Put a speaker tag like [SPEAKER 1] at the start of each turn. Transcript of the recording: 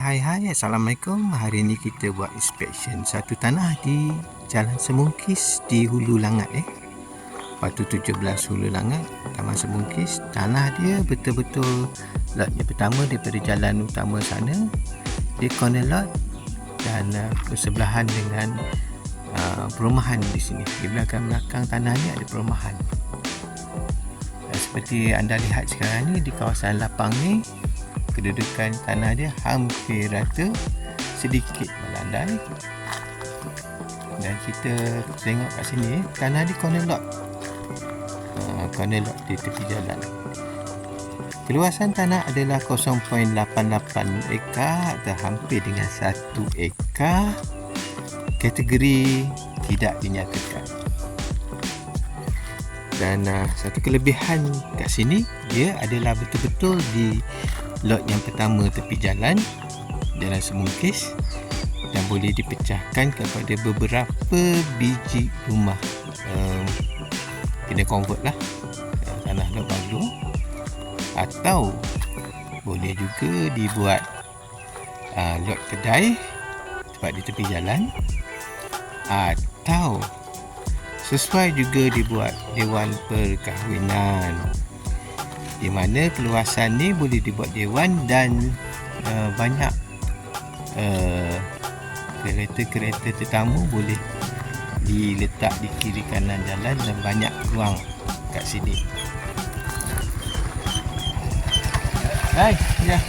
[SPEAKER 1] Hai, Assalamualaikum. Hari ni kita buat inspection satu tanah di Jalan Semungkis di Hulu Langat Batu 17 Hulu Langat, Taman Semungkis. Tanah dia betul-betul lot yang pertama daripada jalan utama sana. Dia corner lot dan bersebelahan dengan perumahan di sini. Di belakang-belakang tanah ni ada perumahan. Dan seperti anda lihat sekarang ni di kawasan lapang ni, kedudukan tanah dia hampir rata, sedikit melandai. Dan kita tengok kat sini, tanah di corner lot di tepi jalan. Keluasan tanah adalah 0.88 ekar atau hampir dengan 1 ekar. Kategori tidak dinyatakan. Dan satu kelebihan kat sini, dia adalah betul-betul di lot yang pertama tepi jalan Semungkis, dan boleh dipecahkan kepada beberapa biji rumah. Kena convert lah tanah lot baru, atau boleh juga dibuat lot kedai tempat di tepi jalan, atau sesuai juga dibuat dewan perkahwinan, di mana keluasan ni boleh dibuat dewan dan banyak kereta-kereta tetamu boleh diletak di kiri kanan jalan dan banyak ruang kat sini. Hai, ya.